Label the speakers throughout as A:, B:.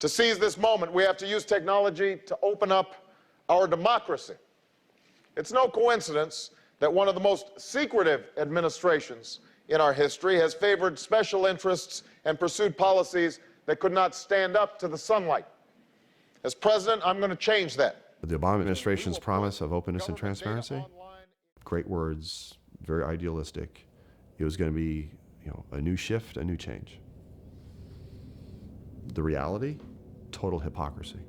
A: To seize this moment, we have to use technology to open up our democracy. It's no coincidence that one of the most secretive administrations in our history has favored special interests and pursued policies that could not stand up to the sunlight. As president, I'm going to change that.
B: The Obama administration's promise of openness and transparency, great words, very idealistic. It was going to be, a new shift, a new change. The reality, total hypocrisy.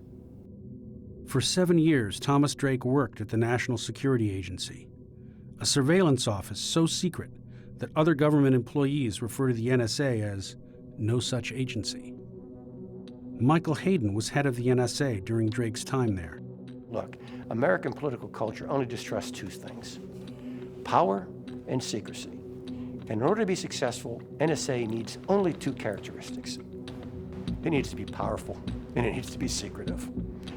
C: For 7 years, Thomas Drake worked at the National Security Agency, a surveillance office so secret that other government employees refer to the NSA as no such agency. Michael Hayden was head of the NSA during Drake's time there.
D: Look, American political culture only distrusts two things: power and secrecy. And in order to be successful, NSA needs only two characteristics. It needs to be powerful, and it needs to be secretive.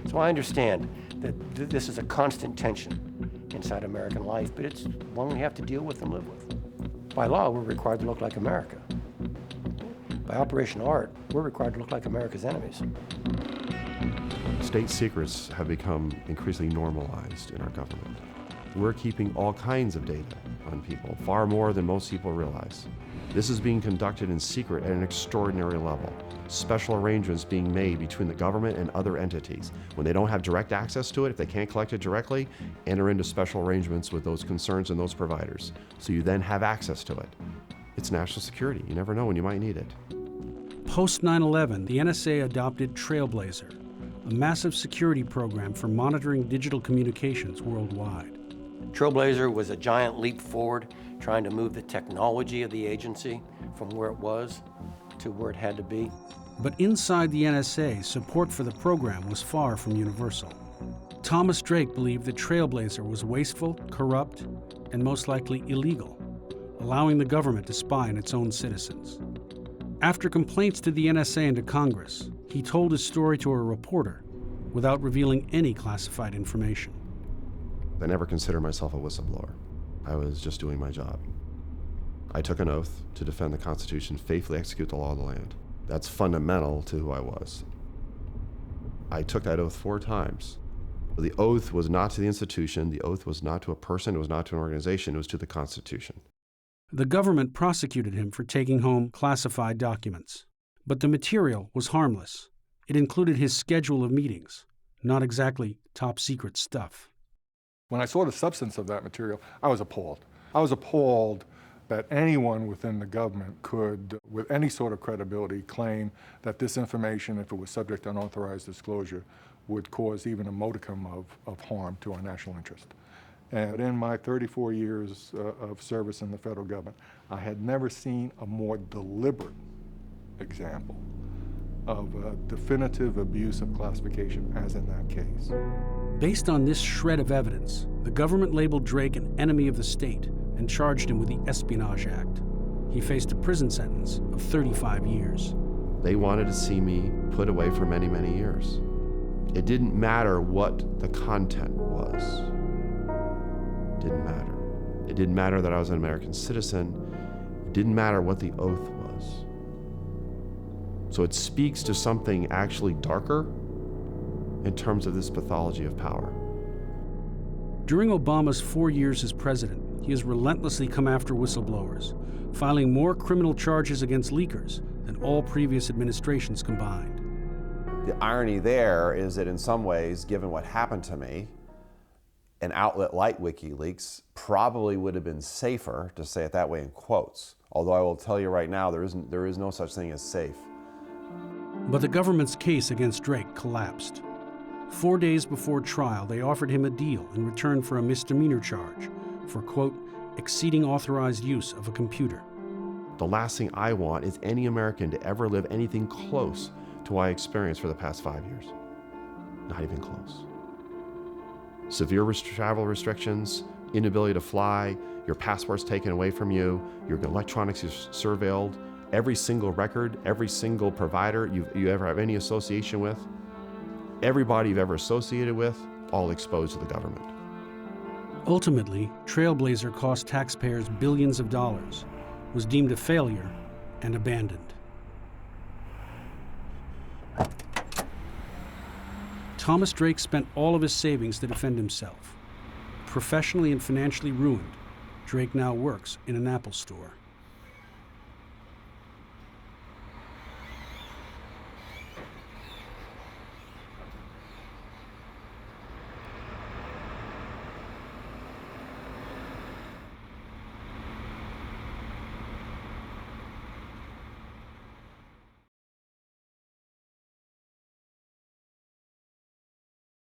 D: So I understand that this is a constant tension inside American life, but it's one we have to deal with and live with. By law, we're required to look like America. By Operation Art, we're required to look like America's enemies.
B: State secrets have become increasingly normalized in our government. We're keeping all kinds of data on people, far more than most people realize. This is being conducted in secret at an extraordinary level. Special arrangements being made between the government and other entities. When they don't have direct access to it, if they can't collect it directly, enter into special arrangements with those concerns and those providers. So you then have access to it. It's national security. You never know when you might need it.
C: Post 9/11, the NSA adopted Trailblazer, a massive security program for monitoring digital communications worldwide.
D: Trailblazer was a giant leap forward, trying to move the technology of the agency from where it was to where it had to be.
C: But inside the NSA, support for the program was far from universal. Thomas Drake believed that Trailblazer was wasteful, corrupt, and most likely illegal, allowing the government to spy on its own citizens. After complaints to the NSA and to Congress, he told his story to a reporter without revealing any classified information.
B: I never considered myself a whistleblower. I was just doing my job. I took an oath to defend the Constitution, faithfully execute the law of the land. That's fundamental to who I was. I took that oath 4 times. The oath was not to the institution, the oath was not to a person, it was not to an organization, it was to the Constitution.
C: The government prosecuted him for taking home classified documents. But the material was harmless. It included his schedule of meetings, not exactly top secret stuff.
E: When I saw the substance of that material, I was appalled. I was appalled that anyone within the government could, with any sort of credibility, claim that this information, if it was subject to unauthorized disclosure, would cause even a modicum of harm to our national interest. And in my 34 years of service in the federal government, I had never seen a more deliberate example of a definitive abuse of classification as in that case.
C: Based on this shred of evidence, the government labeled Drake an enemy of the state and charged him with the Espionage Act. He faced a prison sentence of 35 years.
B: They wanted to see me put away for many, many years. It didn't matter what the content was. It didn't matter. It didn't matter that I was an American citizen. It didn't matter what the oath was. So it speaks to something actually darker in terms of this pathology of power.
C: During Obama's 4 years as president, he has relentlessly come after whistleblowers, filing more criminal charges against leakers than all previous administrations combined.
F: The irony there is that in some ways, given what happened to me, an outlet like WikiLeaks probably would have been safer, to say it that way in quotes. Although I will tell you right now, there is no such thing as safe.
C: But the government's case against Drake collapsed. 4 days before trial, they offered him a deal in return for a misdemeanor charge for, quote, exceeding authorized use of a computer.
B: The last thing I want is any American to ever live anything close to what I experienced for the past 5 years. Not even close. Severe travel restrictions, inability to fly, your passport's taken away from you, your electronics is surveilled, every single record, every single provider you ever have any association with, everybody you've ever associated with, all exposed to the government.
C: Ultimately, Trailblazer cost taxpayers billions of dollars, was deemed a failure, and abandoned. Thomas Drake spent all of his savings to defend himself. Professionally and financially ruined, Drake now works in an Apple store.